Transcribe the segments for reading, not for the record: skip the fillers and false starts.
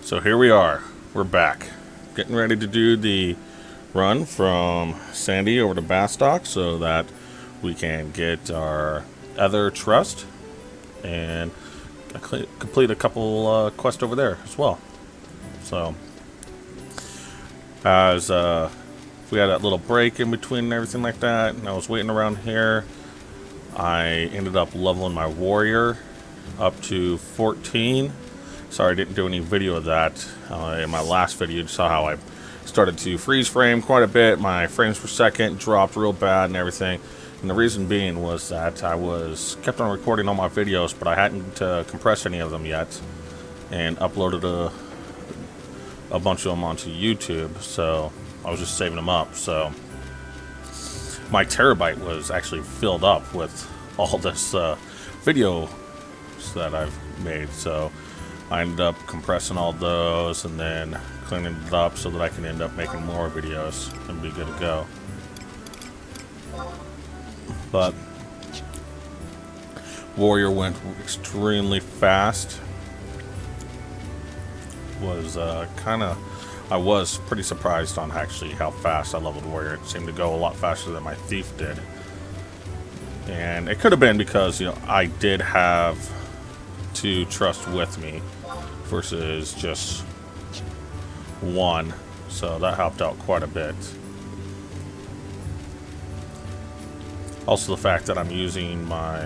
So here we are. We're back. Getting ready to do the run from Sandy over to Bastok so that we can get our other trust and complete a couple quests over there as well. So, as we had that little break in between and everything like that, and I was waiting around here, I ended up leveling my warrior up to 14. Sorry I didn't do any video of that. In my last video, you saw how I started to freeze frame quite a bit. My frames per second dropped real bad and everything. And the reason being was that I kept on recording all my videos, but I hadn't compressed any of them yet and uploaded a bunch of them onto YouTube. So I was just saving them up. So my terabyte was actually filled up with all this video that I've made. So I ended up compressing all those and then cleaning it up so that I can end up making more videos and be good to go. But Warrior went extremely fast. I was pretty surprised on actually how fast I leveled Warrior. It seemed to go a lot faster than my Thief did. And it could have been because, I did have 2 trust with me versus just 1, so that helped out quite a bit. Also the fact that I'm using my,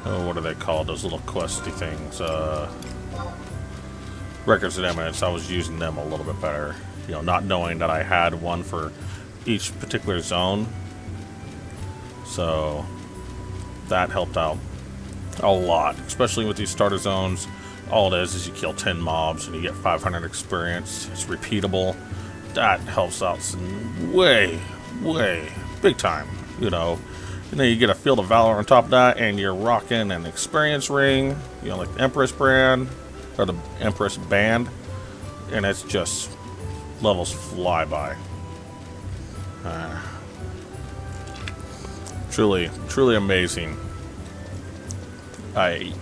what are they called, those little questy things, records of eminence. I was using them a little bit better, not knowing that I had one for each particular zone, so that helped out a lot, especially with these starter zones. All it is you kill 10 mobs and you get 500 experience. It's repeatable. That helps out some way big time, And then you get a Field of Valor on top of that, and you're rocking an experience ring, like the Empress brand or the Empress band, and it's just levels fly by. Truly amazing.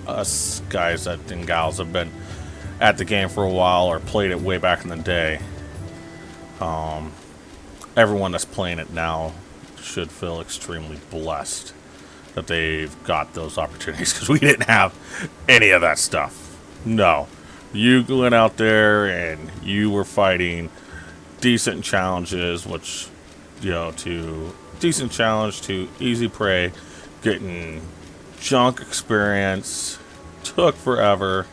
Us guys and gals have been at the game for a while or played it way back in the day. Everyone that's playing it now should feel extremely blessed that they've got those opportunities, because we didn't have any of that stuff. No. You went out there and you were fighting decent challenges, which, to decent challenge to easy prey, getting junk experience, took forever.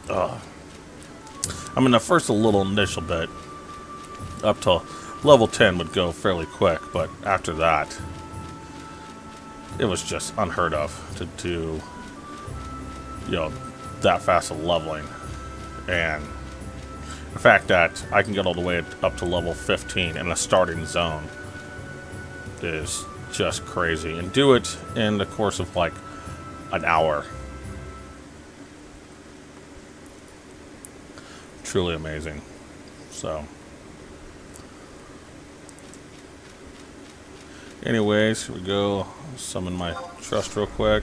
The first little initial bit up to level 10 would go fairly quick, but after that it was just unheard of to do that fast of leveling. And the fact that I can get all the way up to level 15 in a starting zone is just crazy, and do it in the course of like an hour. Truly amazing. So anyways, here we go. Summon my trust real quick.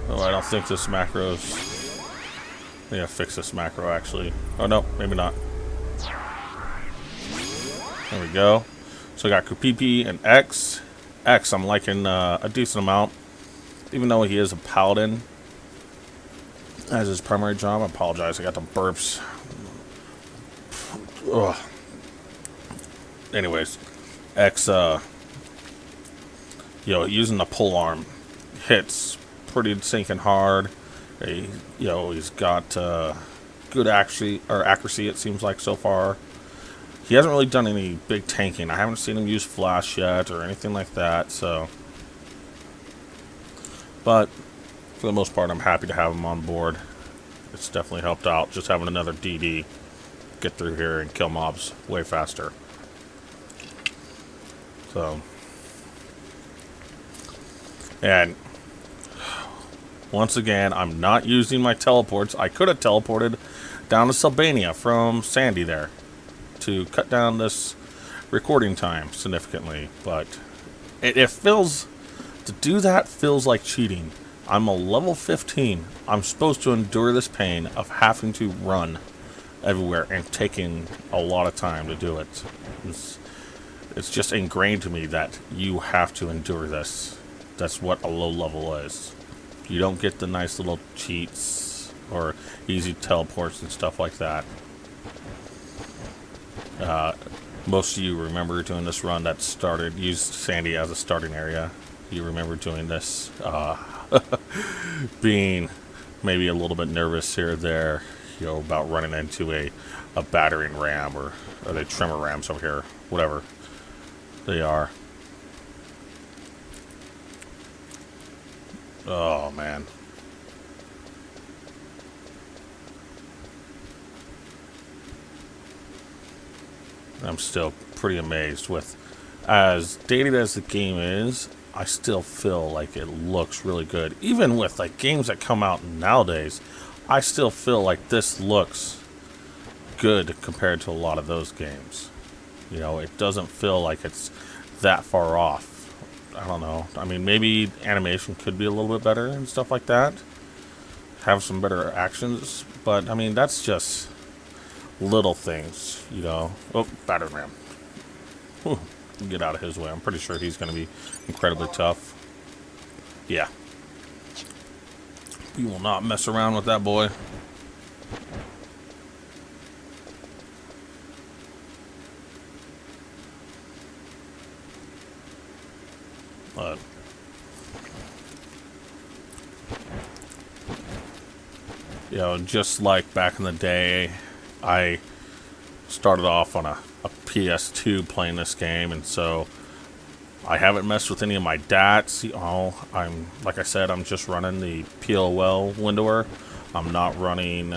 Oh, I don't think this macro's... Yeah, fix this macro actually. Oh no, maybe not. There we go. So I got Kupipi and X. I'm liking a decent amount. Even though he is a paladin as his primary job. I apologize, I got the burps. Ugh. Anyways, X, using the pole arm hits pretty sinking hard. He's got good accuracy, it seems like, so far. He hasn't really done any big tanking. I haven't seen him use flash yet or anything like that, so. But for the most part, I'm happy to have him on board. It's definitely helped out just having another DD get through here and kill mobs way faster. So. And once again, I'm not using my teleports. I could have teleported down to Sylvania from Sandy there to cut down this recording time significantly, but it feels, to do that feels like cheating, I'm a level 15. I'm supposed to endure this pain of having to run everywhere and taking a lot of time to do it. It's just ingrained to me that you have to endure this. That's what a low level is. You don't get the nice little cheats or easy teleports and stuff like that. Most of you remember doing this run that used Sandy as a starting area. You remember doing this, being maybe a little bit nervous here or there, about running into a battering ram or they trimmer rams over here, whatever they are. Oh, man. I'm still pretty amazed with, as dated as the game is, I still feel like it looks really good. Even with like games that come out nowadays, I still feel like this looks good compared to a lot of those games. It doesn't feel like it's that far off. I don't know. I mean, maybe animation could be a little bit better and stuff like that. Have some better actions. But, I mean, that's just little things, Oh, battering ram. Whew. Get out of his way. I'm pretty sure he's going to be incredibly tough. Yeah. We will not mess around with that boy. But just like back in the day, I started off on a PS2 playing this game, and so I haven't messed with any of my DATs. Like I said, I'm just running the PLL windower. I'm not running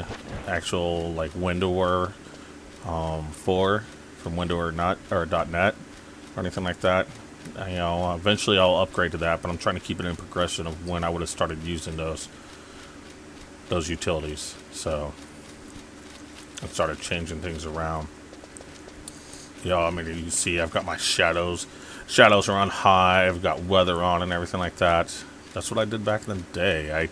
actual like windower 4 from windower.net or anything like that. Eventually I'll upgrade to that, but I'm trying to keep it in progression of when I would have started using those utilities. So I started changing things around. I mean, you see I've got my shadows are on high, I've got weather on and everything like that. That's what I did back in the day. I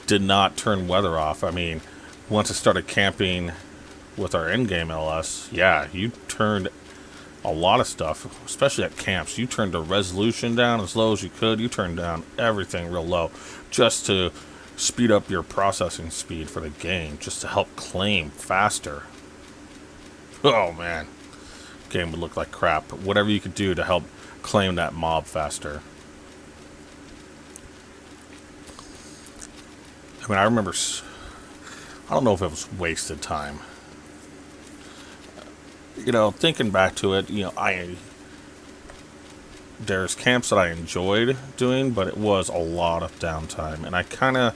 did not turn weather off. I mean, once I started camping with our in-game LS, you turned a lot of stuff, especially at camps. You turned the resolution down as low as you could. You turned down everything real low just to speed up your processing speed for the game, just to help claim faster. Oh, man. Game would look like crap, but whatever you could do to help claim that mob faster. I mean, I remember, I don't know if it was wasted time. Thinking back to it, there's camps that I enjoyed doing, but it was a lot of downtime, and I kind of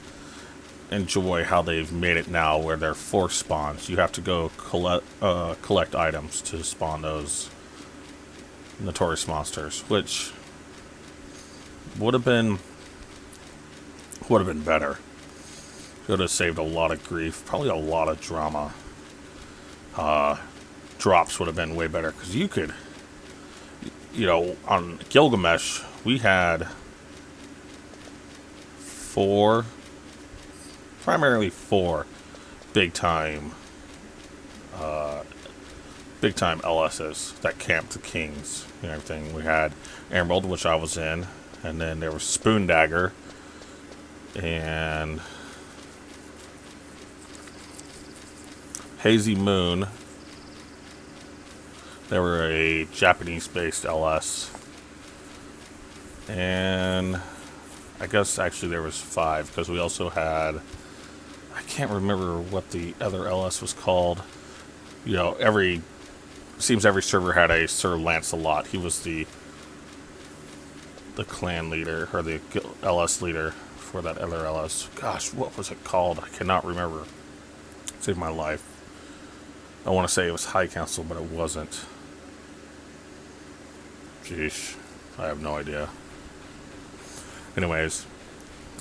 enjoy how they've made it now where they're forced spawns. You have to go collect items to spawn those notorious monsters, which would have been better. It would have saved a lot of grief, probably a lot of drama. Drops would have been way better, because you could, on Gilgamesh we had primarily four big time LSs that camped the kings and everything. We had Emerald, which I was in, and then there was Spoon Dagger and Hazy Moon. They were a Japanese-based LS, and I guess actually there was 5, because we also had, I can't remember what the other LS was called. Every server had a Sir Lancelot. He was the clan leader, or the LS leader for that other LS. Gosh, what was it called? I cannot remember. It saved my life. I want to say it was High Council, but it wasn't. Jeez, I have no idea. Anyways,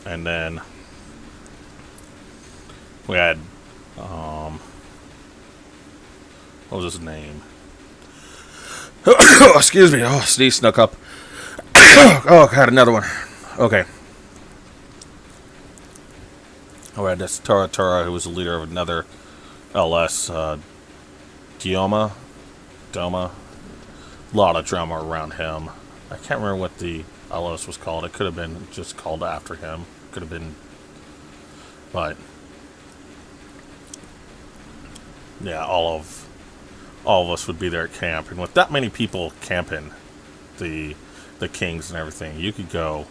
and then we had, what was his name? Excuse me. Oh, sneeze snuck up. Oh, I had another one. Okay. We had this Tara, who was the leader of another LS, Doma. A lot of drama around him. I can't remember what the LS was called. It could have been just called after him. Could have been, but yeah, all of us would be there at camp, and with that many people camping, the kings and everything, you could go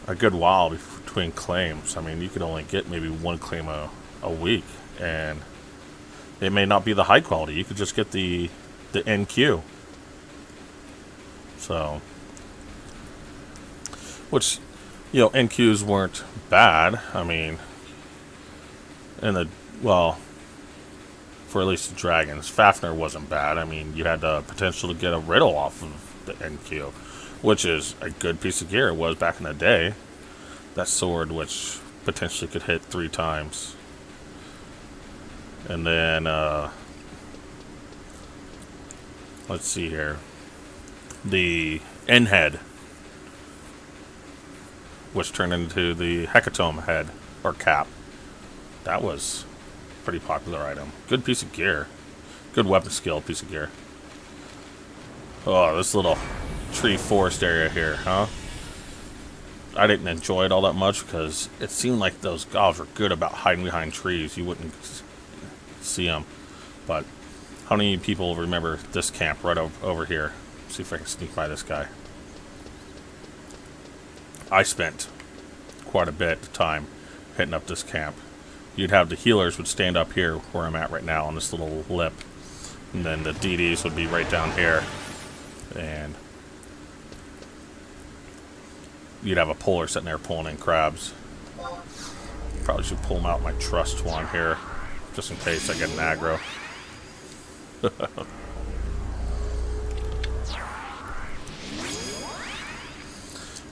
a good while between claims. I mean, you could only get maybe one claim a week, and it may not be the high quality. You could just get the NQ. So, which, you know, NQs weren't bad. I mean, for at least the dragons, Fafnir wasn't bad. I mean, you had the potential to get a riddle off of the NQ, which is a good piece of gear. It was back in the day. That sword, which potentially could hit 3 times. And then, let's see here. The N-head, which turned into the Hecatomb head, or cap. That was a pretty popular item. Good piece of gear. Good weapon skill piece of gear. Oh, this little tree forest area here, huh? I didn't enjoy it all that much because it seemed like those gobs were good about hiding behind trees. You wouldn't see them. But how many people remember this camp right over here? See if I can sneak by this guy. I spent quite a bit of time hitting up this camp. You'd have the healers would stand up here where I'm at right now on this little lip. And then the DDs would be right down here. And you'd have a puller sitting there pulling in crabs. Probably should pull them out my trust one here, just in case I get an aggro.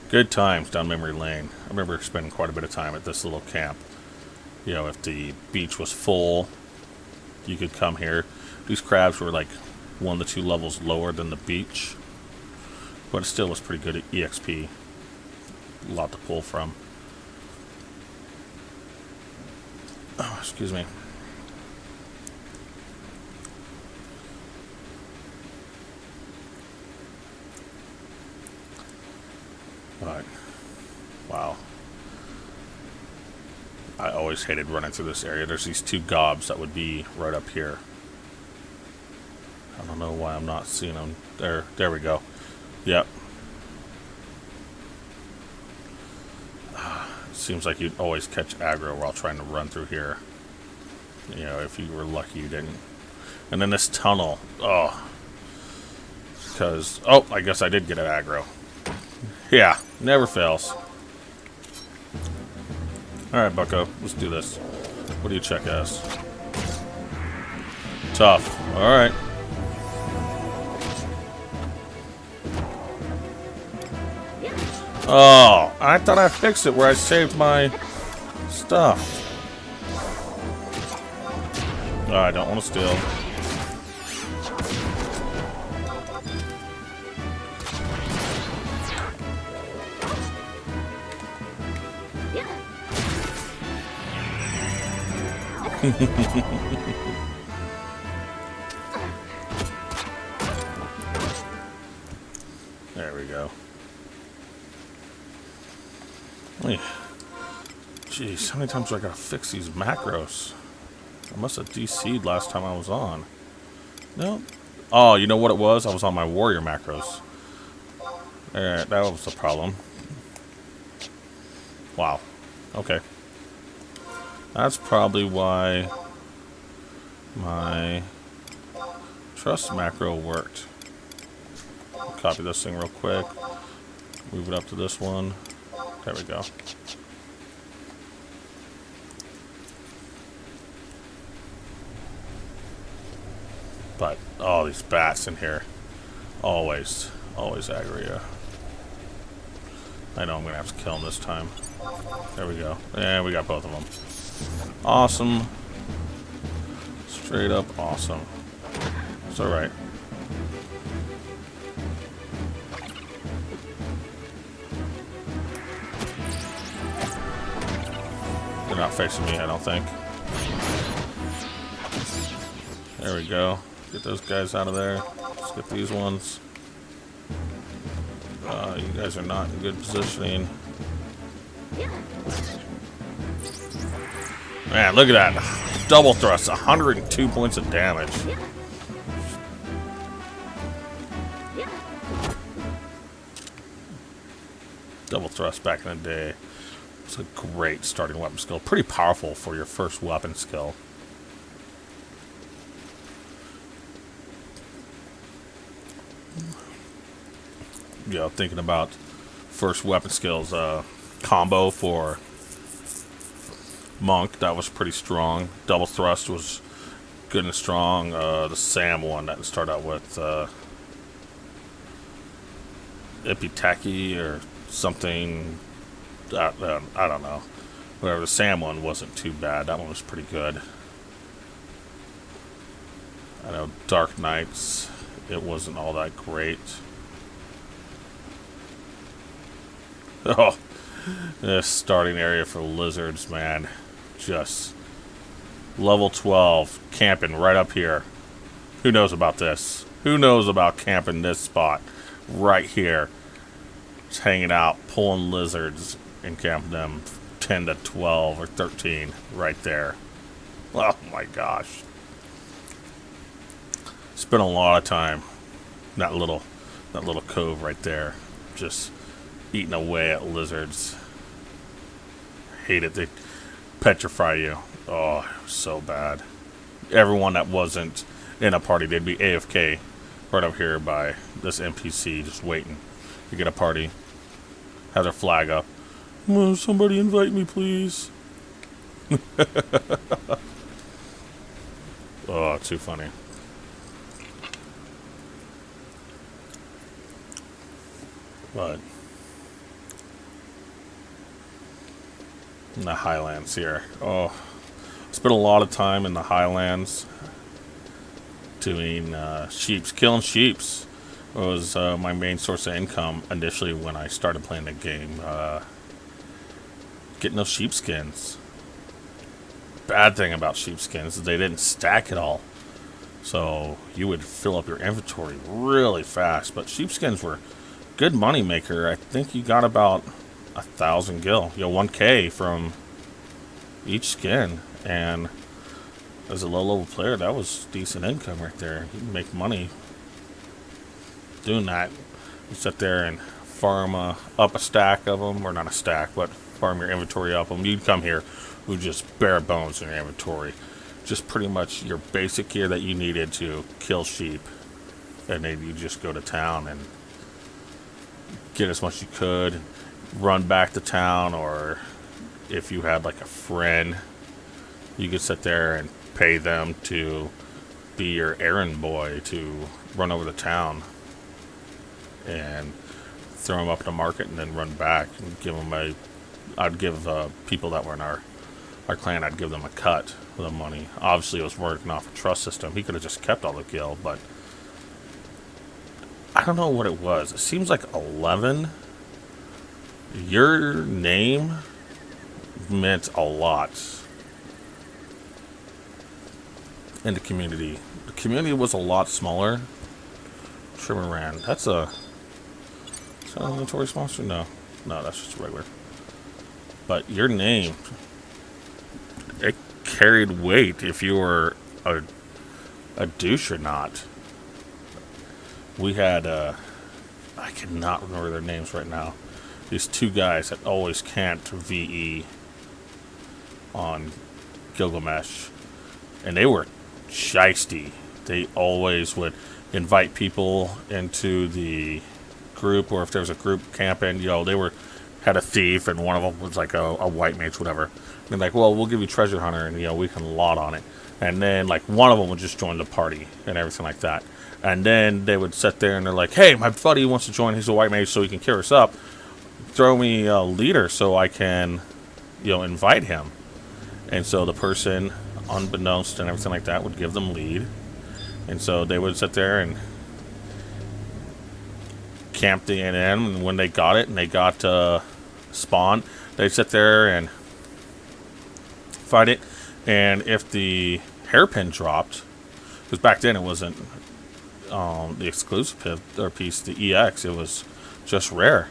Good times down memory lane. I remember spending quite a bit of time at this little camp. You know, if the beach was full, you could come here. These crabs were like 1 to 2 levels lower than the beach, but it still was pretty good at EXP. A lot to pull from. Oh, excuse me. But, wow. I always hated running through this area. There's these 2 gobs that would be right up here. I don't know why I'm not seeing them. There we go. Yep. Seems like you'd always catch aggro while trying to run through here. You know, if you were lucky you didn't. And then this tunnel. Oh. Because, oh, I guess I did get an aggro. Yeah, never fails. Alright, bucko, let's do this. What do you check as? Tough. Alright. Oh, I thought I fixed it where I saved my stuff. Oh, I don't want to steal. There we go. Jeez, how many times do I gotta fix these macros? I must have DC'd last time I was on. No. Oh, you know what it was? I was on my warrior macros. That was the problem. Wow. Okay. That's probably why my trust macro worked. Copy this thing real quick. Move it up to this one. There we go. But, oh, these bats in here. Always aggro you. I know I'm going to have to kill them this time. There we go. And we got both of them. Awesome. Straight up awesome. It's alright. not facing me, I don't think. There we go. Get those guys out of there. Let's get these ones. You guys are not in good positioning. Man, look at that. Double thrust, 102 points of damage. Double thrust back in the day. It's a great starting weapon skill. Pretty powerful for your first weapon skill. You know, thinking about first weapon skills, combo for Monk, that was pretty strong. Double thrust was good and strong. The Sam one that started out with EP-7 or something. I don't know. Whatever, the Sam one wasn't too bad. That one was pretty good. I know Dark Knights, it wasn't all that great. Oh, this starting area for lizards, man. Just level 12, camping right up here. Who knows about this? Who knows about camping this spot right here? Just hanging out, pulling lizards and camping them 10 to 12 or 13 right there. Oh my gosh. Spent a lot of time in that little cove right there. Just eating away at lizards. Hate it. They petrify you. Oh, so bad. Everyone that wasn't in a party, they'd be AFK right up here by this NPC, just waiting to get a party. Have their flag up. Oh, somebody invite me, please. Oh, too funny. But in the Highlands here. Oh, spent a lot of time in the Highlands doing sheeps. Killing sheeps was my main source of income initially when I started playing the game. Getting those sheepskins. Bad thing about sheepskins is they didn't stack at all. So you would fill up your inventory really fast. But sheepskins were good money maker. I think you got about 1,000 gil, 1K from each skin, and as a low-level player, that was decent income right there. You can make money doing that. You sit there and farm up a stack of them, or not a stack, but farm your inventory up them. You'd come here with just bare bones in your inventory, just pretty much your basic gear that you needed to kill sheep, and then you just go to town and get as much as you could, run back to town, or if you had like a friend, you could sit there and pay them to be your errand boy to run over the town and throw them up at the market and then run back and give them I'd give people that were in our clan, I'd give them a cut of the money. Obviously it was working off a trust system. He could have just kept all the gil, but I don't know what it was. It seems like 11. Your name meant a lot in the community. The community was a lot smaller. Sherman Rand. Is that an inventory sponsor? No, that's just regular. But your name, it carried weight if you were a douche or not. We had, I cannot remember their names right now. These two guys that always camped VE on Gilgamesh. And they were shiesty. They always would invite people into the group, or if there was a group camping, they had a thief, and one of them was like a white mage, whatever. And like, well, we'll give you treasure hunter, and we can lot on it. And then like one of them would just join the party and everything like that. And then they would sit there and they're like, hey, my buddy wants to join. He's a white mage, so he can cure us up. Throw me a leader so I can, invite him. And so the person, unbeknownst and everything like that, would give them lead. And so they would sit there and camp the NN. And when they got it and they got spawn, they'd sit there and fight it. And if the hairpin dropped, because back then it wasn't the exclusive piece, the EX, it was just rare.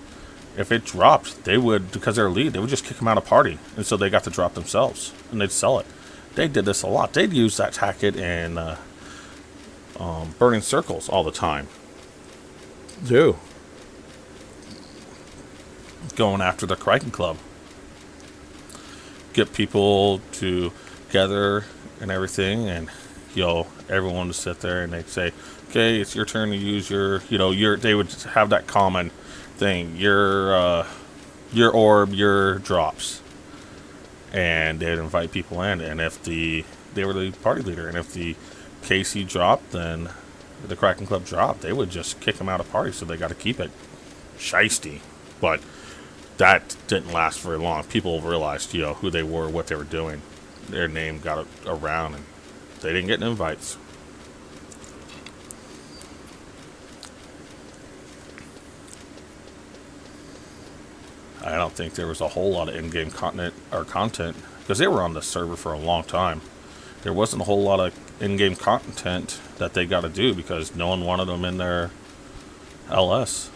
If it dropped, they would, because they're elite, they would just kick them out of party. And so they got to drop themselves, and they'd sell it. They did this a lot. They'd use that tactic in burning circles all the time. Going after the Kraken Club. Get people to gather and everything, and everyone to sit there, and they'd say, okay, it's your turn to use your, they would have that common thing, your orb, your drops, and they'd invite people in, and if they were the party leader, and if the KC dropped, then the Kraken Club dropped, they would just kick them out of party, so they got to keep it shiesty. But that didn't last very long. People realized, who they were, what they were doing. Their name got around, and they didn't get invites. I don't think there was a whole lot of in-game content, because they were on the server for a long time. There wasn't a whole lot of in-game content that they got to do because no one wanted them in their LS.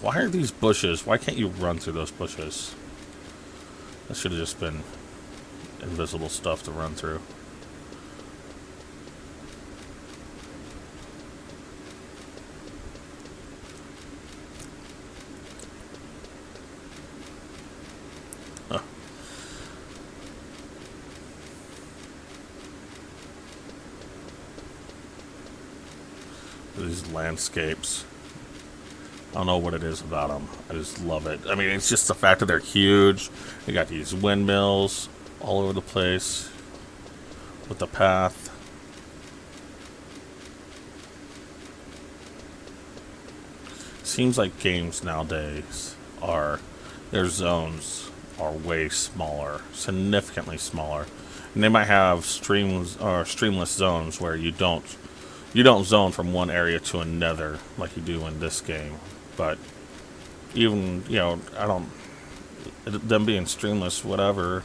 Why are these bushes? Why can't you run through those bushes? That should have just been invisible stuff to run through. These landscapes. I don't know what it is about them. I just love it. I mean, it's just the fact that they're huge. They got these windmills all over the place with the path. Seems like games nowadays their zones are way smaller, significantly smaller. And they might have streamless zones where you don't zone from one area to another like you do in this game. But even, them being streamless, whatever,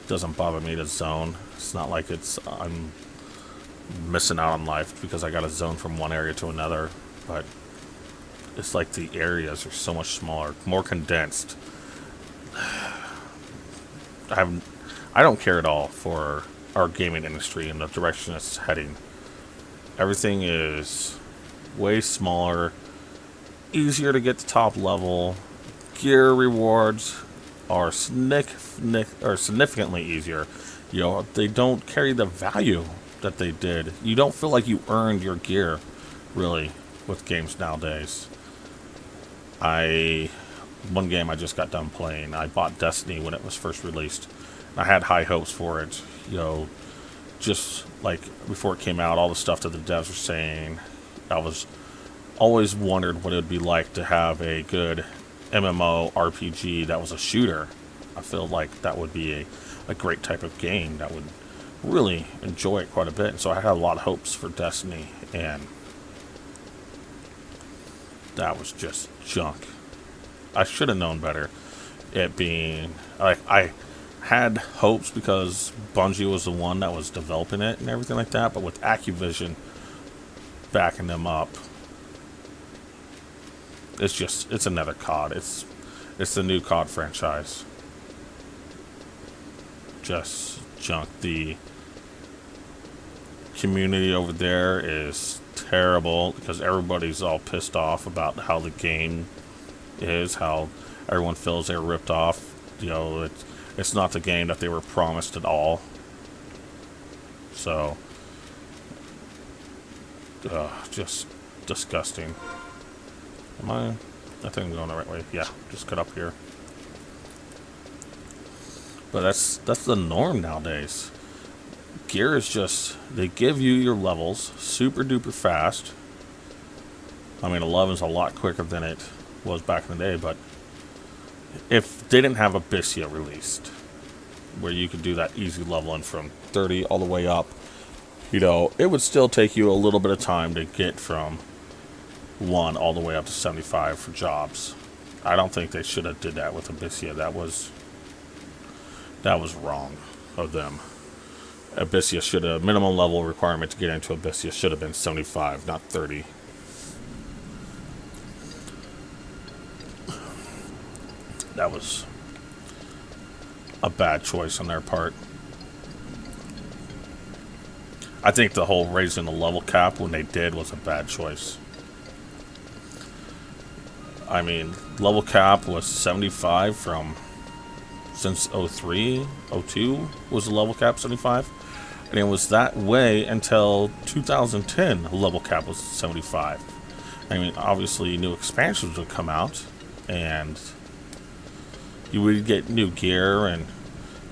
doesn't bother me to zone. It's not like I'm missing out on life because I got to zone from one area to another. But it's like the areas are so much smaller, more condensed. I don't care at all for our gaming industry and the direction it's heading. Everything is way smaller, easier to get to top level. Gear rewards are significantly easier. They don't carry the value that they did. You don't feel like you earned your gear, really, with games nowadays. One game I just got done playing, I bought Destiny when it was first released. I had high hopes for it, just like before it came out, all the stuff that the devs were saying. I was always wondered what it would be like to have a good MMO RPG that was a shooter. I feel like that would be a great type of game that would really enjoy it quite a bit. And so I had a lot of hopes for Destiny, and that was just junk. I should have known better. It being like I had hopes because Bungie was the one that was developing it and everything like that, but with Activision backing them up, it's another COD. It's the new COD franchise. Just junk. The community over there is terrible because everybody's all pissed off about how the game is, how everyone feels they're ripped off. It's not the game that they were promised at all. So, just disgusting. I think I'm going the right way. Yeah, just cut up here. But that's the norm nowadays. Gear is just, they give you your levels super duper fast. I mean, 11's a lot quicker than it was back in the day, but if they didn't have Abyssia released, where you could do that easy leveling from 30 all the way up, it would still take you a little bit of time to get from 1 all the way up to 75 for jobs. I don't think they should have did that with Abyssia. That was wrong of them. Abyssia should have, minimum level requirement to get into Abyssia should have been 75, not 30. That was a bad choice on their part. I think the whole raising the level cap when they did was a bad choice. I mean, level cap was 75 since 03, 02 was the level cap 75. And it was that way until 2010, the level cap was 75. I mean, obviously new expansions would come out and you would get new gear and,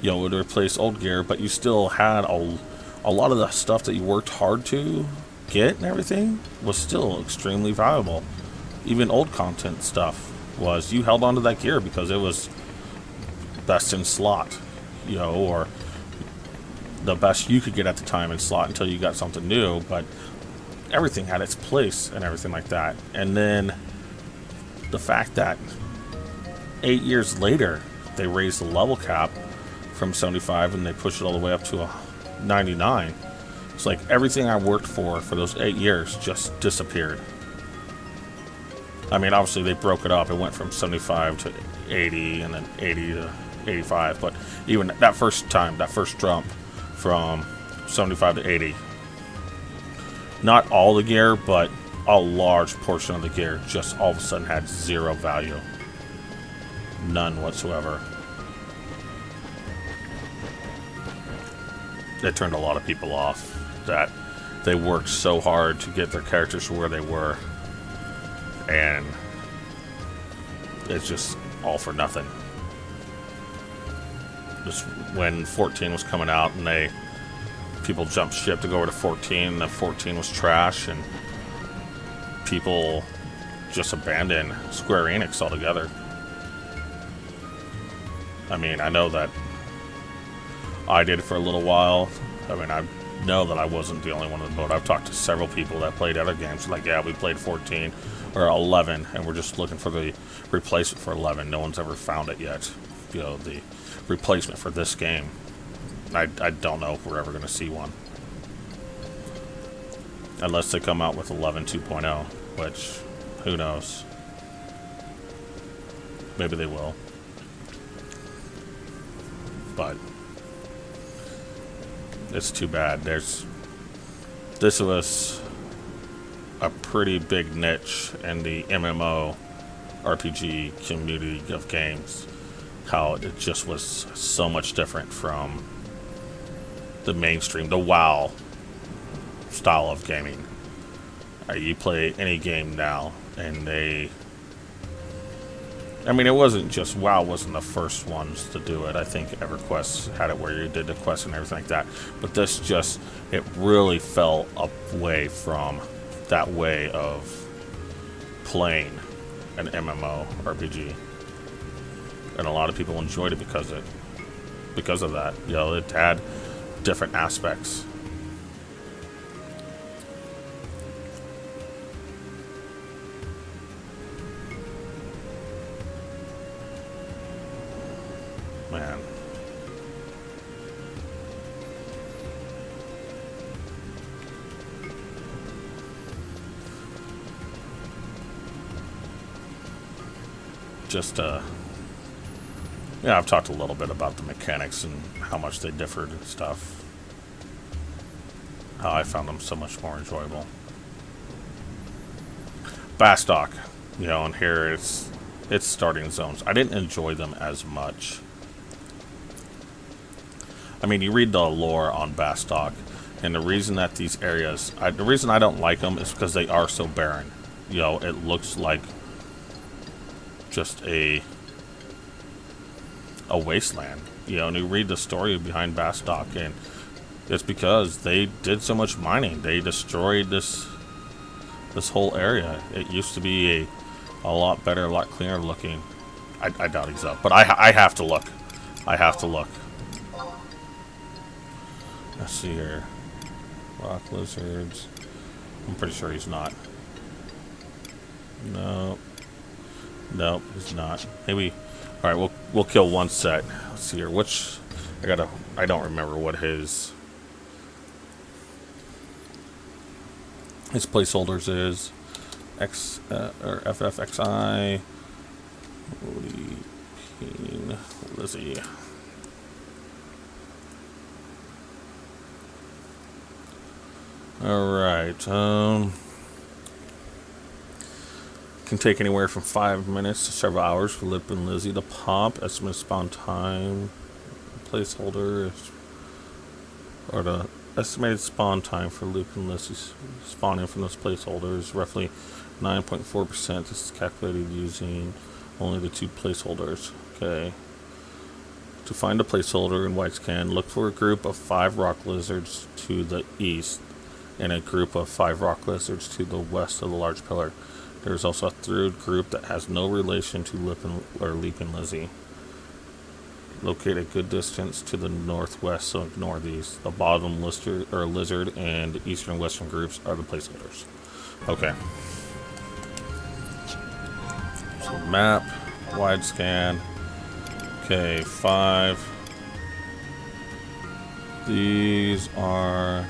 you know, it would replace old gear, but you still had a lot of the stuff that you worked hard to get and everything was still extremely valuable. Even old content stuff was, you held on to that gear because it was best in slot, you know, or the best you could get at the time in slot until you got something new, but everything had its place and everything like that. And then the fact that 8 years later they raised the level cap from 75 and they pushed it all the way up to 99. It's like everything I worked for those 8 years just disappeared. I mean, obviously they broke it up. It went from 75 to 80 and then 80 to 85. But even that first time, that first jump from 75 to 80, not all the gear, but a large portion of the gear just all of a sudden had zero value. None whatsoever. It turned a lot of people off that they worked so hard to get their characters where they were, and it's just all for nothing. Just when 14 was coming out and people jumped ship to go over to 14, and then 14 was trash, and people just abandoned Square Enix altogether. I mean, I know that I did it for a little while. I mean, I know that I wasn't the only one in the boat. I've talked to several people that played other games. Like, yeah, we played 14 or 11, and we're just looking for the replacement for 11. No one's ever found it yet. You know, the replacement for this game. I don't know if we're ever going to see one. Unless they come out with 11 2.0, which, who knows. Maybe they will. But it's too bad. This was a pretty big niche in the MMO RPG community of games. How it just was so much different from the mainstream, the WoW style of gaming. You play any game now, and I mean, it wasn't just WoW wasn't the first ones to do it. I think EverQuest had it where you did the quest and everything like that. But this just, it really fell away from that way of playing an MMO RPG. And a lot of people enjoyed it because of that. You know, it had different aspects. Man. Just, yeah, I've talked a little bit about the mechanics and how much they differed and stuff. How I found them so much more enjoyable. Bastok, you know, and here it's starting zones. I didn't enjoy them as much. I mean, you read the lore on Bastok, and the reason that these areas, the reason I don't like them is because they are so barren. You know, it looks like just a wasteland. You know, and you read the story behind Bastok, and it's because they did so much mining. They destroyed this whole area. It used to be a lot better, a lot cleaner looking. I doubt he's up, but I have to look. I have to look. Let's see here. Rock lizards. I'm pretty sure he's not. No. Nope, he's not. Maybe. All right, we'll kill one set. Let's see here. Which I don't remember what his placeholders is. Or FFXI. Lizzie. All right. Can take anywhere from 5 minutes to several hours for Lip and Lizzie to pop. Estimated spawn time. Placeholder is, or the estimated spawn time for Lip and Lizzie spawning from this placeholder is roughly 9.4%. This is calculated using only the 2 placeholders. Okay. To find a placeholder in white scan, look for a group of 5 rock lizards to the east and a group of 5 rock lizards to the west of the large pillar. There is also a third group that has no relation to Leap and Lizzie. Locate a good distance to the northwest, so ignore these. The bottom lizard and eastern and western groups are the placeholders. Okay. So map, wide scan. Okay, 5. These are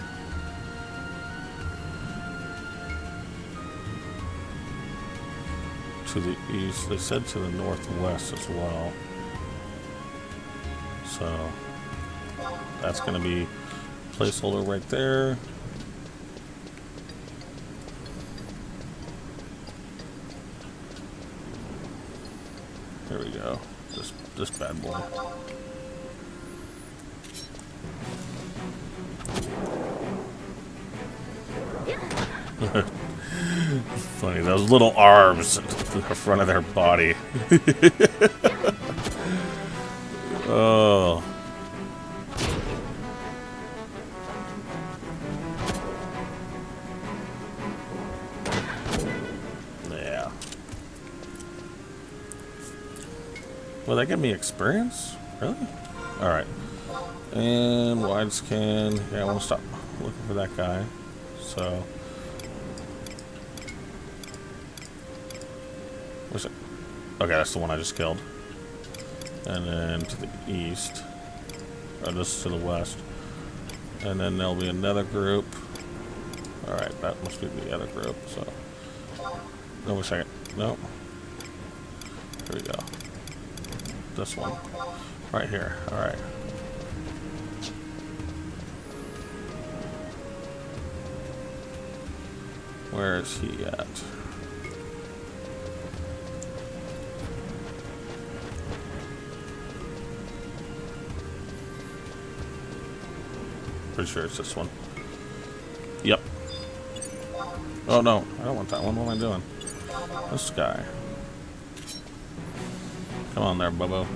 to the east. They said to the northwest as well. So that's going to be placeholder right there. There we go. This bad boy. Funny, those little arms in the front of their body. Oh. Yeah. Will that give me experience? Really? Alright. And wide scan. Yeah, I want to stop looking for that guy. So. Where's it? Okay, that's the one I just killed. And then to the east. Or this is to the west. And then there'll be another group. Alright, that must be the other group. So. No, wait a second. Nope. Here we go. This one. Right here. Alright. Where is he at? Pretty sure it's this one. Yep. Oh no, I don't want that one. What am I doing? This guy. Come on there, Bubbo.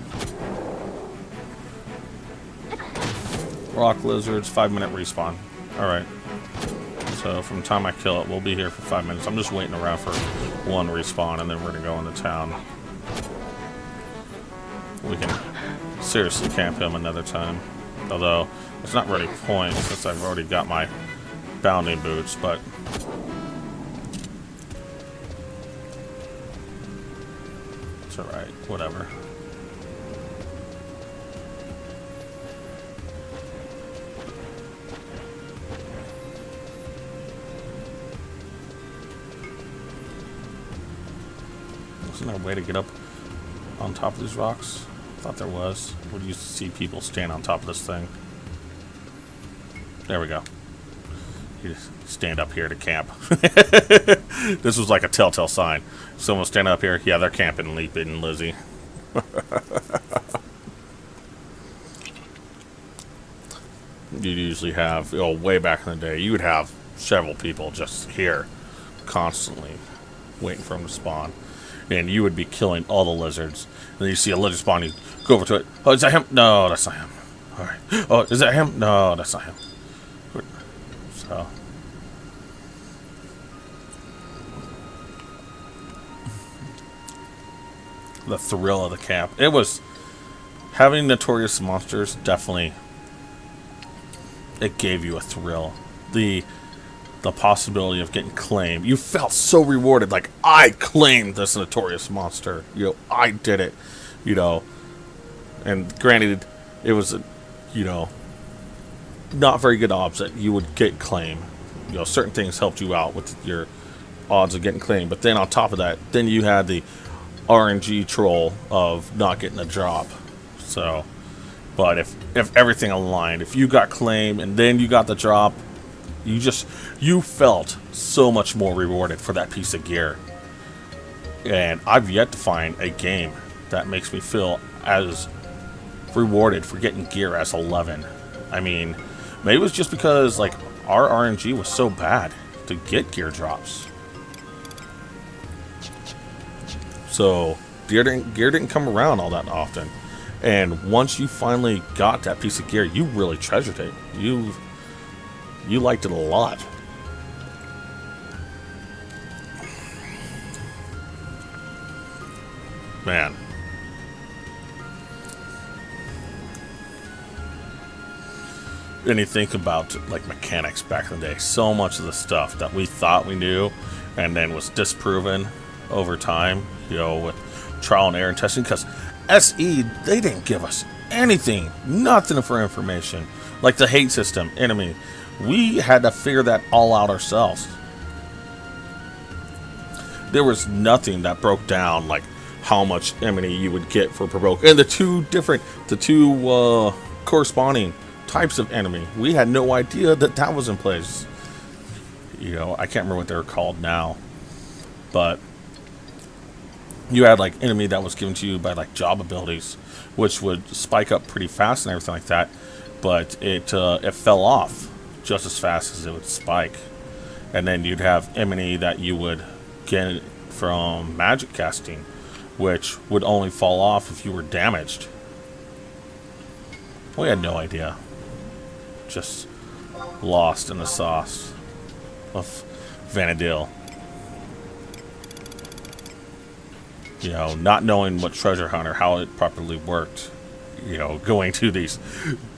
Rock lizards, 5-minute respawn. Alright. So from the time I kill it, we'll be here for 5 minutes. I'm just waiting around for one respawn and then we're gonna go into town. We can seriously camp him another time. Although, it's not really point since I've already got my bounding boots, but it's alright, whatever. Isn't there a way to get up on top of these rocks? I thought there was. We used to see people stand on top of this thing. There we go. You just stand up here to camp. This was like a telltale sign. Someone stand up here. Yeah, they're camping Leap and Lizzie. You usually have, oh, way back in the day, you would have several people just here constantly waiting for them to spawn. And you would be killing all the lizards. And then you see a lizard spawn, you go over to it. Oh, is that him? No, that's not him. Alright. Oh, is that him? No, that's not him. So. The thrill of the camp. It was, having notorious monsters, definitely, it gave you a thrill. The the possibility of getting claimed. You felt so rewarded, like, I claimed this notorious monster. You know, I did it. You know, and granted, it was, you know, not very good odds that you would get claim. You know, certain things helped you out with your odds of getting claimed. But then on top of that, then you had the RNG troll of not getting a drop. So, but if everything aligned, if you got claimed and then you got the drop, you felt so much more rewarded for that piece of gear. And I've yet to find a game that makes me feel as rewarded for getting gear as 11. I mean, maybe it was just because like our RNG was so bad to get gear drops. So gear didn't come around all that often. And once you finally got that piece of gear, you really treasured it. You liked it a lot. Man. And you think about like mechanics back in the day. So much of the stuff that we thought we knew and then was disproven over time, you know, with trial and error and testing. Because SE, they didn't give us anything, nothing for information. Like the hate system, enemy. We had to figure that all out ourselves. There was nothing that broke down like how much enemy you would get for provoke. And the two corresponding types of enemy. We had no idea that was in place. You know, I can't remember what they're called now. But you had like enemy that was given to you by like job abilities, which would spike up pretty fast and everything like that. But it fell off just as fast as it would spike. And then you'd have enemy that you would get from magic casting, which would only fall off if you were damaged. We had no idea. Just lost in the sauce of Vanadil. You know, not knowing what treasure hunt or how it properly worked. You know, going to these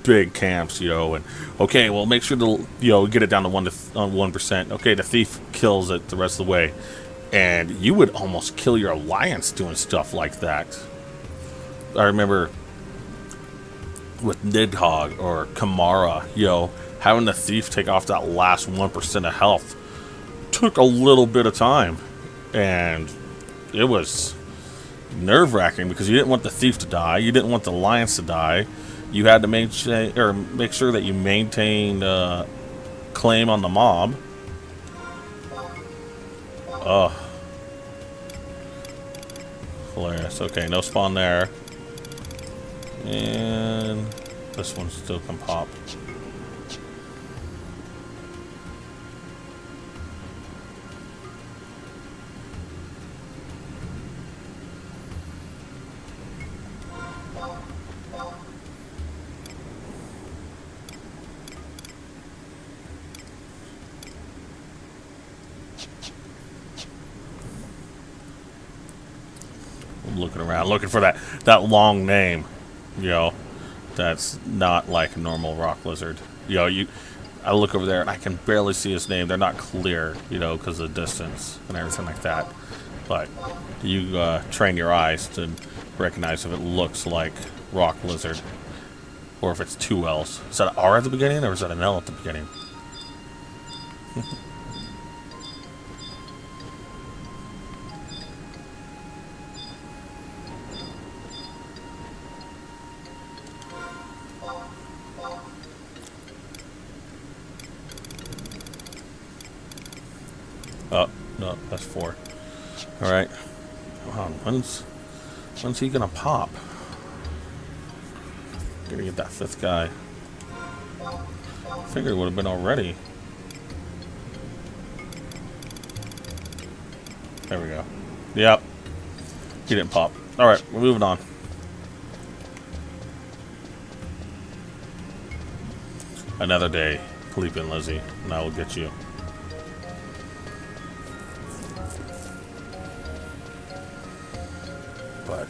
big camps, you know, and okay, well, make sure to, you know, get it down to 1%. Okay, the thief kills it the rest of the way, and you would almost kill your alliance doing stuff like that. I remember with Nidhogg or Kamara, you know, having the thief take off that last 1% of health took a little bit of time, and it was nerve-wracking because you didn't want the thief to die, you didn't want the alliance to die. You had to make sure that you maintained claim on the mob. Hilarious. Okay, no spawn there, and this one still can pop. Looking around, looking for that long name, you know, that's not like a normal rock lizard. You know, I look over there and I can barely see his name. They're not clear, you know, because of the distance and everything like that. But you train your eyes to recognize if it looks like rock lizard or if it's two L's. Is that an R at the beginning or is that an L at the beginning? Oh, no, that's 4. Alright. Come on, when's he gonna pop? Gonna get that 5th guy. I figured it would have been already. There we go. Yep. He didn't pop. Alright, we're moving on. Another day, Philippe and Lizzie, and I will get you. But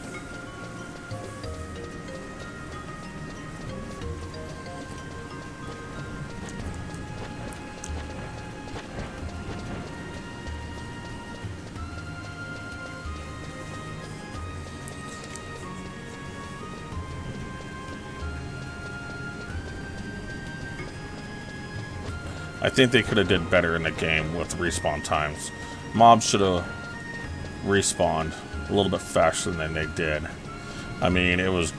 I think they could have did better in the game with respawn times. Mobs should have respawned a little bit faster than they did. I mean, it was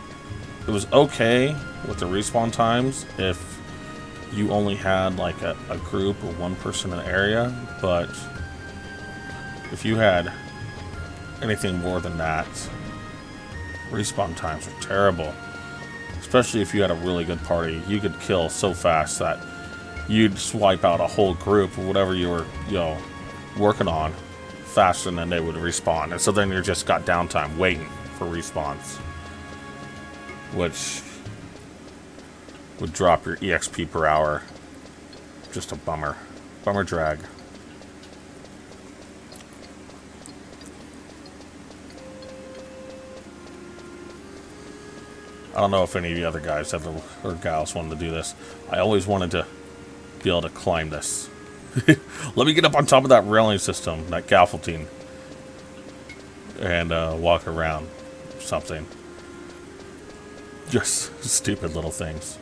okay with the respawn times if you only had like a group or one person in the area, but if you had anything more than that, respawn times are terrible. Especially if you had a really good party. You could kill so fast that you'd swipe out a whole group or whatever you were, working on faster than they would respawn. And so then you just got downtime waiting for respawns, which would drop your EXP per hour. Just a bummer. Bummer drag. I don't know if any of the other guys ever, or gals, wanted to do this. I always wanted to be able to climb this. Let me get up on top of that railing system, that scaffolding, and walk around something. Just stupid little things.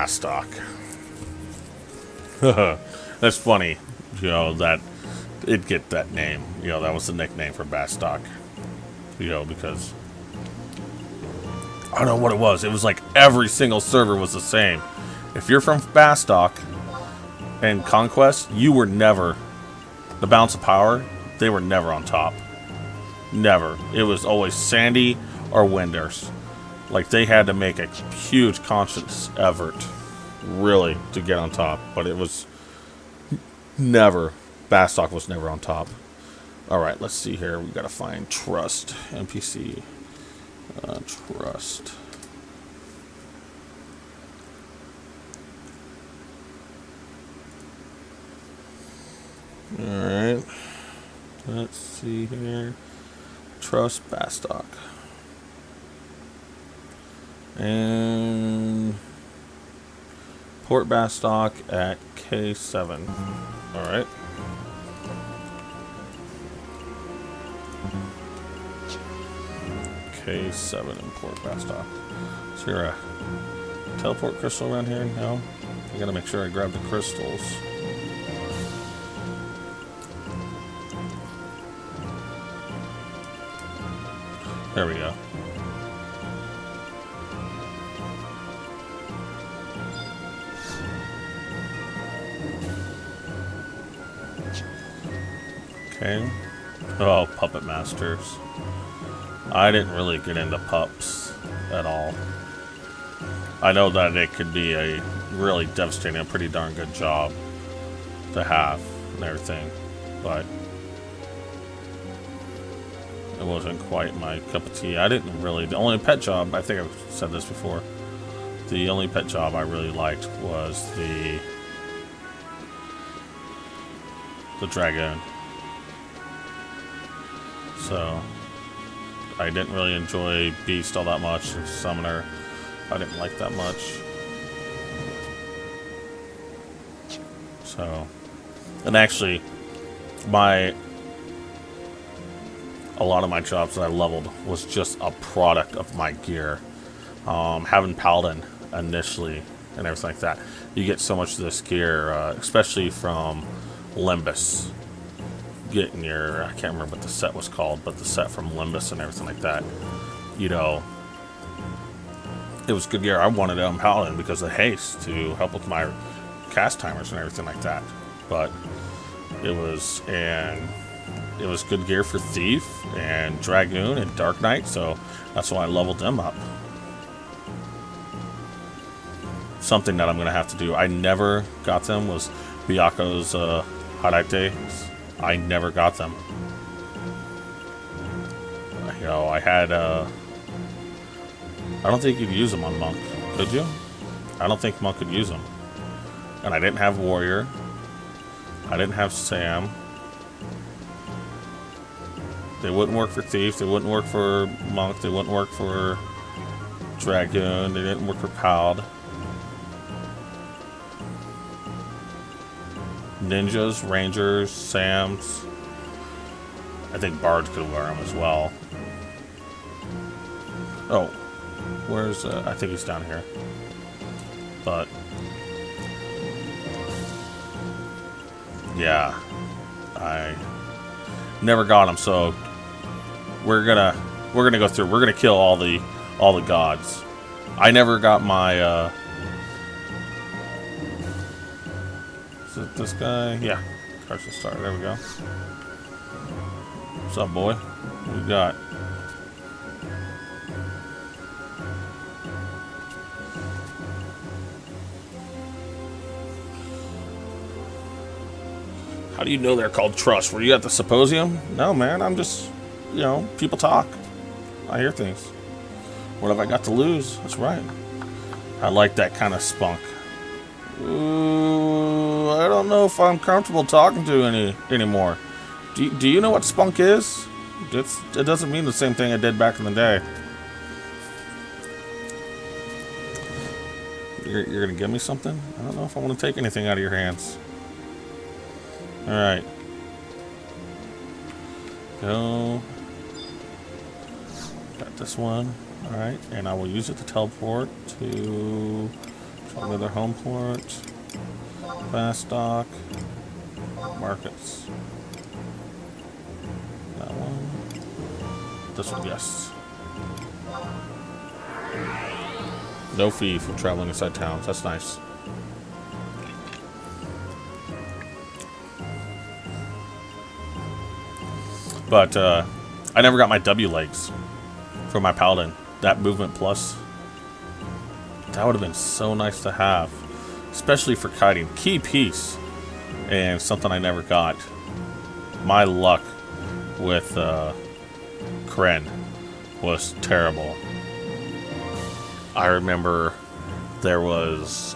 Bastok. That's funny, that it'd get that name. That was the nickname for Bastok. Because I don't know what it was. It was like every single server was the same. If you're from Bastok and Conquest, you were never the Balance of Power. They were never on top. Never. It was always Sandy or Winders. Like, they had to make a huge conscious effort, really, to get on top. But it was never, Bastok was never on top. Alright, let's see here. We gotta find Trust. NPC. Trust. Alright. Let's see here. Trust Bastok. And Port Bastok at K7. Alright. K7 in Port Bastok. Is there a teleport crystal around here? No. I gotta make sure I grab the crystals. There we go. Okay. Oh, Puppet Masters. I didn't really get into pups at all. I know that it could be a really devastating, a pretty darn good job to have and everything, but it wasn't quite my cup of tea. I didn't really, the only pet job, I think I've said this before, the only pet job I really liked was the Dragoon. So I didn't really enjoy Beast all that much, and Summoner I didn't like that much. So, and actually a lot of my jobs that I leveled was just a product of my gear. Having Paladin initially and everything like that, you get so much of this gear, especially from Limbus. Getting your, I can't remember what the set was called, but the set from Limbus and everything like that, it was good gear. I wanted Paladin because of haste to help with my cast timers and everything like that. But it was good gear for Thief and Dragoon and Dark Knight, so that's why I leveled them up. Something that I'm going to have to do. I never got them was Byaku's Hadaite. I never got them. I had I don't think you could use them on Monk. Could you? I don't think Monk could use them. And I didn't have Warrior. I didn't have Sam. They wouldn't work for Thief. They wouldn't work for Monk. They wouldn't work for Dragoon. They didn't work for Pald. ninjas, rangers, Sams. I think bards could wear them as well. Oh, where's I think he's down here. But yeah, I never got him, so we're gonna go through. We're gonna kill all the gods. I never got my is it this guy? Yeah. Carson Star. There we go. What's up, boy? What we got? How do you know they're called trust? Were you at the symposium? No, man. I'm just, you know, people talk. I hear things. What have I got to lose? That's right. I like that kind of spunk. Ooh, I don't know if I'm comfortable talking to anymore. Do you know what spunk is? It doesn't mean the same thing it did back in the day. You're gonna give me something? I don't know if I want to take anything out of your hands. Alright. Go. Got this one. Alright, and I will use it to teleport to another home port. Bastok. Markets. That one. This one, yes. No fee for traveling inside towns. That's nice. But I never got my W legs for my paladin. That movement plus. That would have been so nice to have. Especially for kiting. Key piece. And something I never got. My luck with Kren was terrible. I remember there was...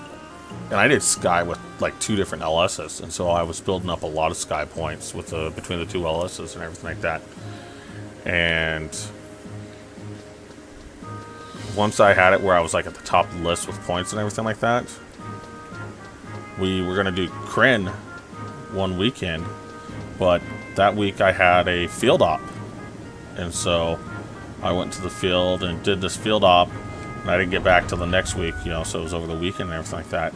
And I did Sky with like 2 different LSs, and so I was building up a lot of Sky points with between the 2 LSs and everything like that. And once I had it where I was like at the top of the list with points and everything like that, we were gonna do Kryn one weekend, but that week I had a field op, and so I went to the field and did this field op, and I didn't get back till the next week, you know, so it was over the weekend and everything like that.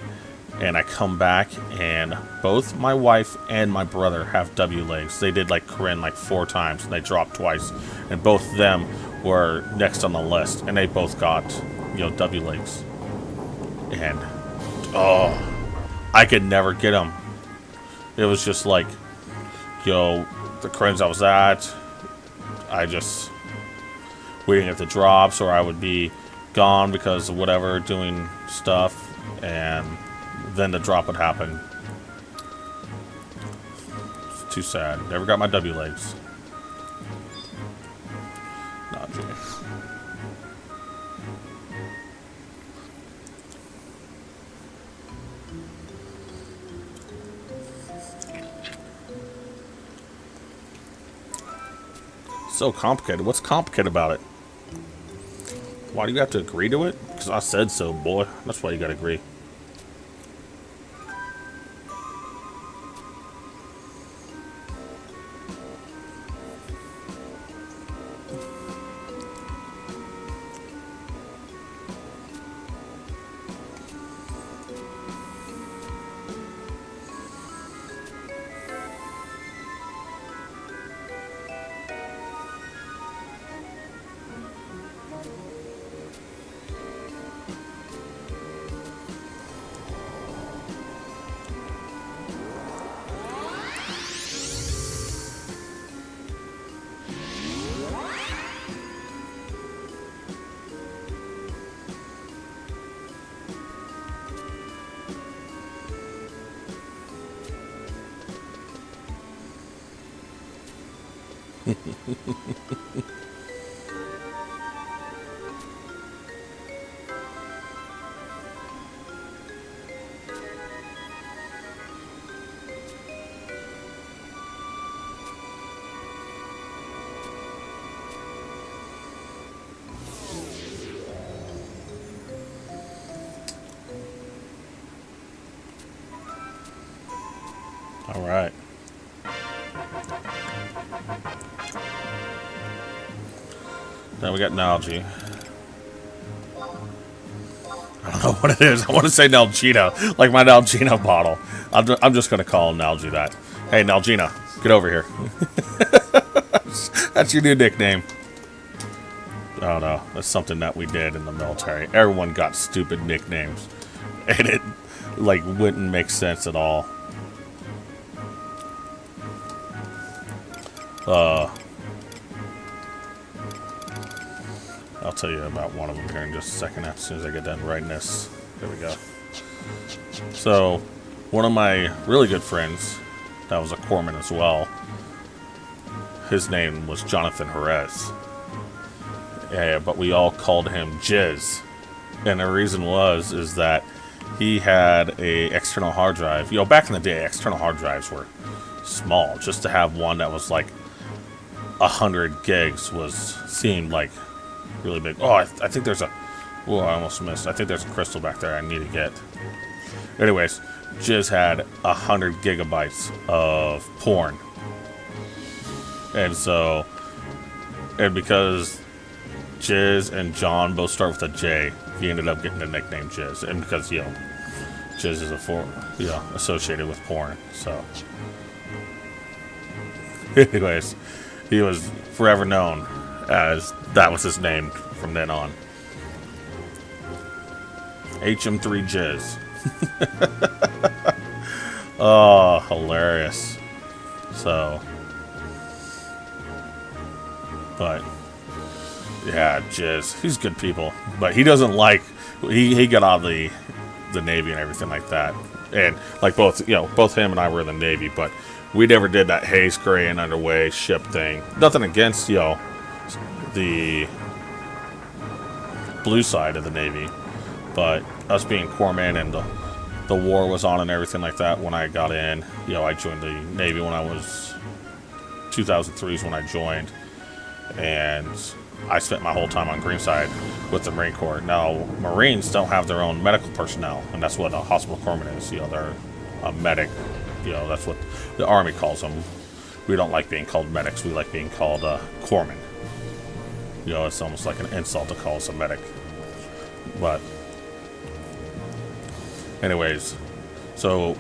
And I come back, and both my wife and my brother have W legs. They did like Kryn like 4 times, and they dropped twice. And both of them were next on the list, and they both got, you know, W legs. And oh, I could never get them. It was just like, you know, the Kryns I was at, I just waiting at the drops, or I would be gone because of whatever, doing stuff, and then the drop would happen. It's too sad. Never got my W legs. Not Jimmy. So complicated. What's complicated about it? Why do you have to agree to it? Because I said so, boy. That's why you gotta agree. All right. Now we got Nalgene. I don't know what it is. I want to say Nalgene, like my Nalgene bottle. I'm just going to call Nalgene that. Hey, Nalgene, get over here. That's your new nickname. I don't know. That's something that we did in the military. Everyone got stupid nicknames. And it, like, wouldn't make sense at all. I'll tell you about one of them here in just a second as soon as I get done writing this. There we go. So, one of my really good friends, that was a corpsman as well, his name was Jonathan Jerez. Yeah, but we all called him Jizz. And the reason is that he had a external hard drive. You know, back in the day, external hard drives were small. Just to have one that was like 100 gigs seemed like really big. Oh, I think there's a... Oh, I almost missed. I think there's a crystal back there I need to get. Anyways, Jizz had 100 gigabytes of porn. And so... And because Jizz and John both start with a J, he ended up getting the nickname Jizz. And because, you know, Jizz is associated with porn. So... Anyways, he was forever known as that was his name from then on. HM3 Jizz. Oh, hilarious. So, but yeah, Jizz. He's good people, but he doesn't like. He got out of the Navy and everything like that, and like both him and I were in the Navy, but we never did that haze gray and underway ship thing. Nothing against the blue side of the Navy, but us being corpsman and the war was on and everything like that when I got in. You know, I joined the Navy when I was 2003 is when I joined, and I spent my whole time on green side with the Marine Corps. Now, Marines don't have their own medical personnel, and that's what a hospital corpsman is. You know, they're a medic. You know, that's what the Army calls them. We don't like being called medics. We like being called corpsmen. You know, it's almost like an insult to call us a medic. But, anyways, so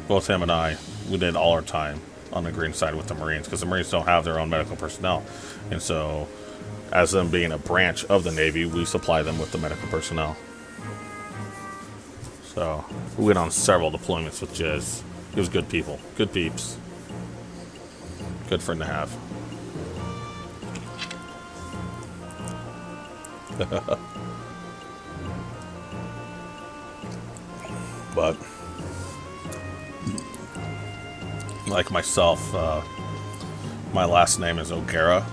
both him and I, we did all our time on the green side with the Marines because the Marines don't have their own medical personnel. And so, as them being a branch of the Navy, we supply them with the medical personnel. So, we went on several deployments with Jizz. He was good people. Good peeps. Good friend to have. But, like myself, my last name is O'Gara.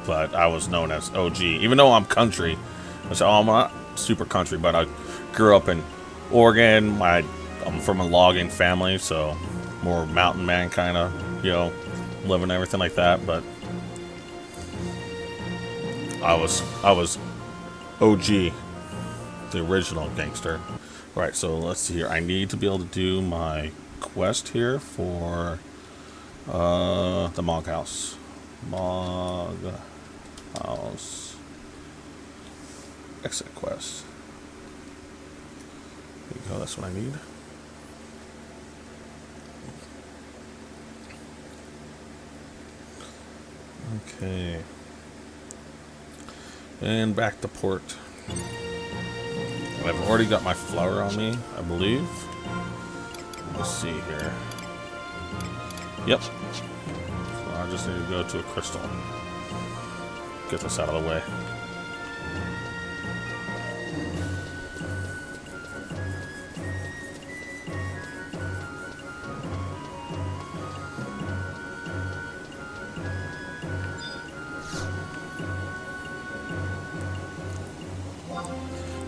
But I was known as OG. Even though I'm country, I'm not super country, but I grew up in Oregon. I'm from a logging family, so more mountain man kind of, living everything like that. But I was OG, the original gangster. All right, so let's see here. I need to be able to do my quest here for the Mog House. Mog House exit quest. There you go, that's what I need. Okay. And back to port. And I've already got my flower on me, I believe. Let's see here. Yep. So I just need to go to a crystal. Get this out of the way.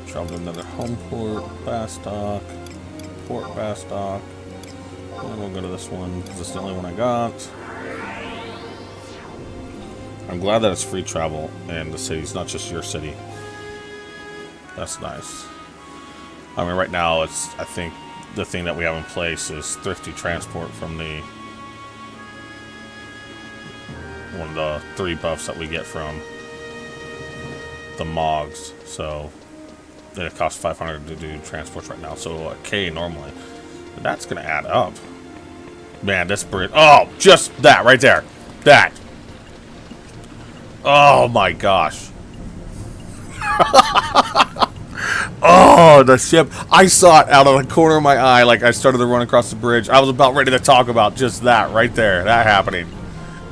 Travel to another home port, Bastok, Port Bastok. And we'll go to this one because it's the only one I got. I'm glad that it's free travel and the city's not just your city. That's nice. I mean, right now I think the thing that we have in place is thrifty transport from the one of the 3 buffs that we get from the Mogs. So it costs 500 to do transports right now, so a K normally. But that's gonna add up. Man, this bridge. Oh, just that right there. That. Oh my gosh. Oh, the ship. I saw it out of the corner of my eye like I started to run across the bridge. I was about ready to talk about just that right there. That happening.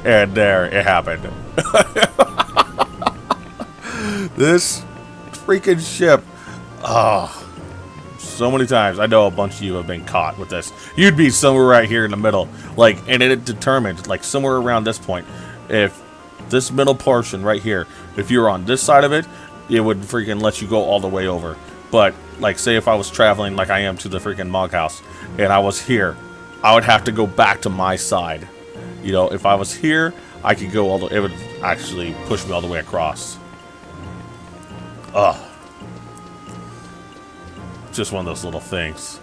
And there it happened. This freaking ship. Oh. So many times. I know a bunch of you have been caught with this. You'd be somewhere right here in the middle. Like, and it determined, like somewhere around this point, if this middle portion right here, if you're on this side of it, it would freaking let you go all the way over. But, like, say if I was traveling like I am to the freaking Mog House, and I was here, I would have to go back to my side. You know, if I was here, I could go all the, it would actually push me all the way across. Ugh. Just one of those little things.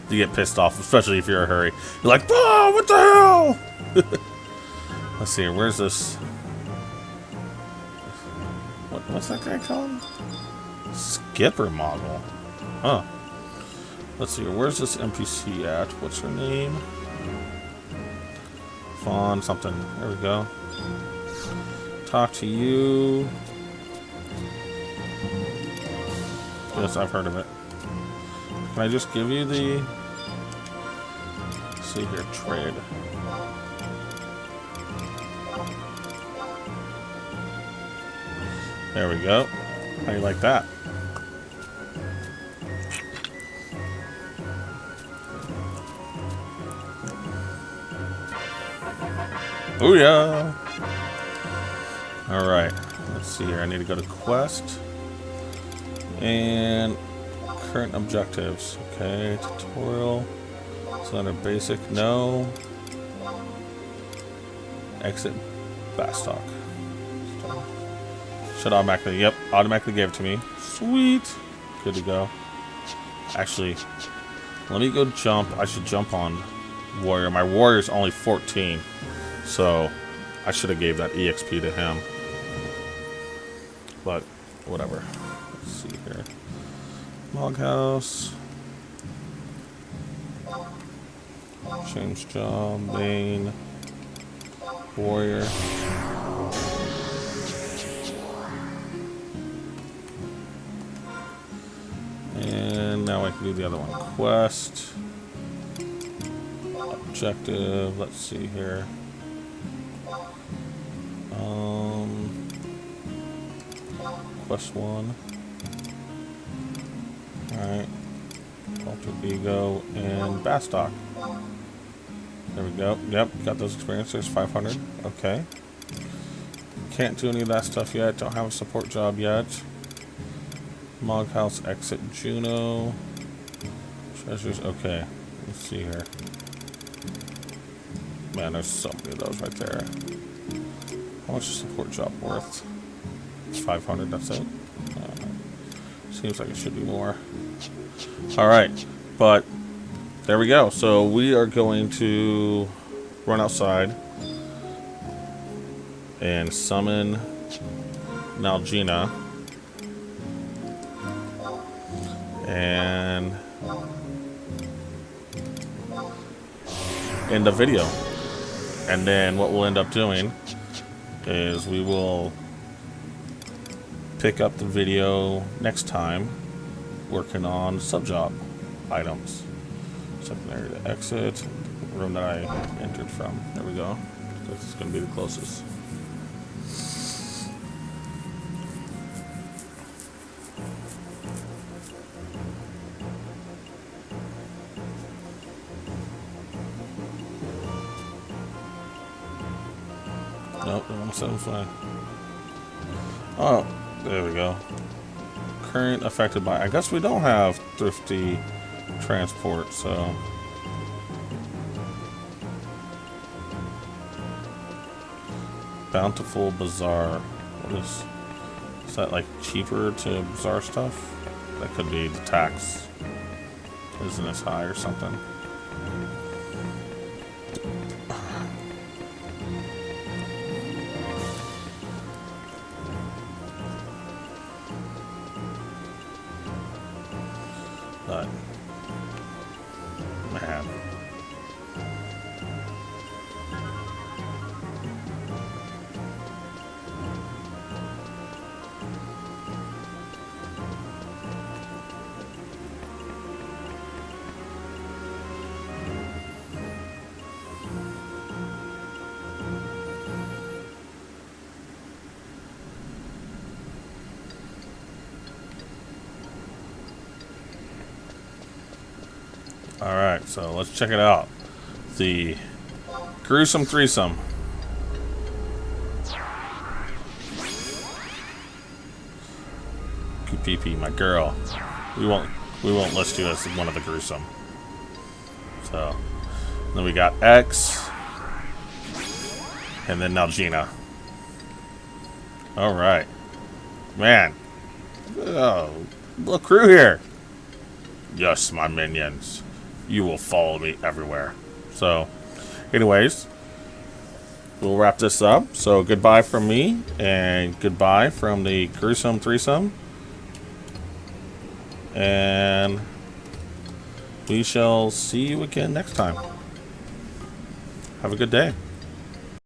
You get pissed off, especially if you're in a hurry. You're like, oh, what the hell? Let's see, where's this? What's that guy called? Skipper Moggle. Huh. Let's see, where's this NPC at? What's her name? Fawn something. There we go. Talk to you. Yes, I've heard of it. Can I just give you the... Let's see here, trade. There we go. How do you like that? Oh yeah! Alright, let's see here. I need to go to quest. And current objectives. Okay, tutorial. It's under basic. No. Exit Bastok. Should automatically, yep, automatically gave it to me. Sweet. Good to go. Actually, let me go jump. I should jump on Warrior. My Warrior's only 14. So, I should have gave that EXP to him. But, whatever. Let's see here. Log house. Change job. Main. Warrior. And now I can do the other one. Quest. Objective. Let's see here. Quest 1. Alright. Alter Ego and Bastok. There we go. Yep, got those experiences. 500. Okay. Can't do any of that stuff yet. Don't have a support job yet. Mog House, exit Juno. Treasures. Okay. Let's see here. Man, there's so many of those right there. How much is support job worth? 500, that's it. Seems like it should be more. Alright, but there we go. So we are going to run outside and summon Nalgene and end the video. And then what we'll end up doing is we will pick up the video next time working on sub-job items. Secondary to exit, room that I entered from. There we go. This is going to be the closest. Nope, 175. Oh, there we go. Current affected by. I guess we don't have thrifty transport, so. Bountiful Bazaar. What is that, like cheaper to bazaar stuff? That could be the tax. isn't as high or something. But, man. Alright, so let's check it out. The gruesome threesome. PP, my girl. We won't list you as one of the gruesome. So then we got X. And then now Gina. Alright. Man. Oh, little crew here. Yes, my minions. You will follow me everywhere. So, anyways, we'll wrap this up. So, goodbye from me, and goodbye from the gruesome threesome. And we shall see you again next time. Have a good day.